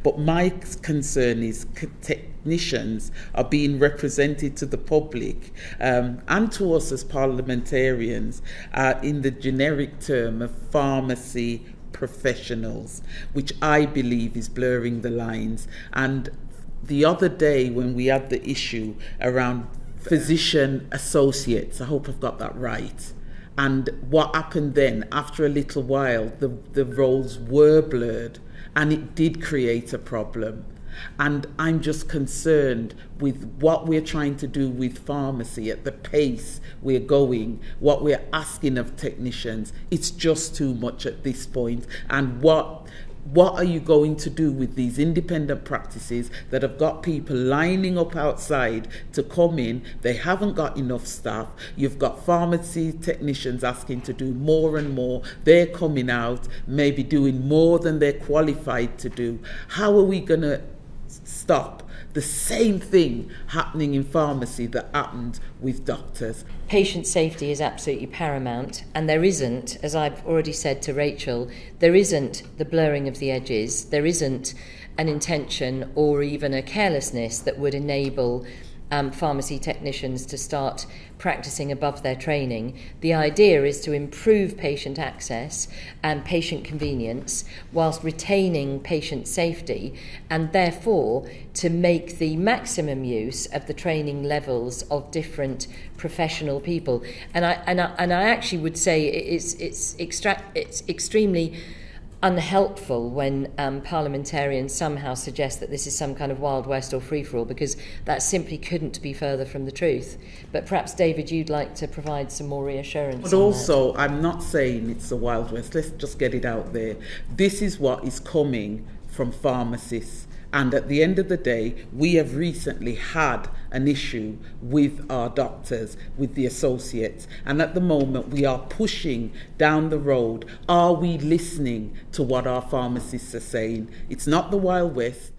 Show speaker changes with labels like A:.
A: But my concern is technicians are being represented to the public and to us as parliamentarians in the generic term of pharmacy professionals, which I believe is blurring the lines. And the other day when we had the issue around physician associates, I hope I've got that right, and what happened then, after a little while, the roles were blurred, and it did create a problem. And I'm just concerned with what we're trying to do with pharmacy at the pace we're going, what we're asking of technicians. It's just too much at this point. And what are you going to do with these independent practices that have got people lining up outside to come in? They haven't got enough staff. You've got pharmacy technicians asking to do more and more. They're coming out, maybe doing more than they're qualified to do. How are we going to stop the same thing happening in pharmacy that happened with doctors?
B: Patient safety is absolutely paramount, and there isn't, as I've already said to Rachel, there isn't the blurring of the edges, there isn't an intention or even a carelessness that would enable pharmacy technicians to start practicing above their training. The idea is to improve patient access and patient convenience whilst retaining patient safety, and therefore to make the maximum use of the training levels of different professional people. And I actually would say it's extremely unhelpful when parliamentarians somehow suggest that this is some kind of Wild West or free-for-all, because that simply couldn't be further from the truth. But perhaps, David, you'd like to provide some more reassurance.
A: But also, I'm not saying it's the Wild West. Let's just get it out there. This is what is coming from pharmacists. And at the end of the day, we have recently had an issue with our doctors, with the associates. And at the moment, we are pushing down the road. Are we listening to what our pharmacists are saying? It's not the Wild West.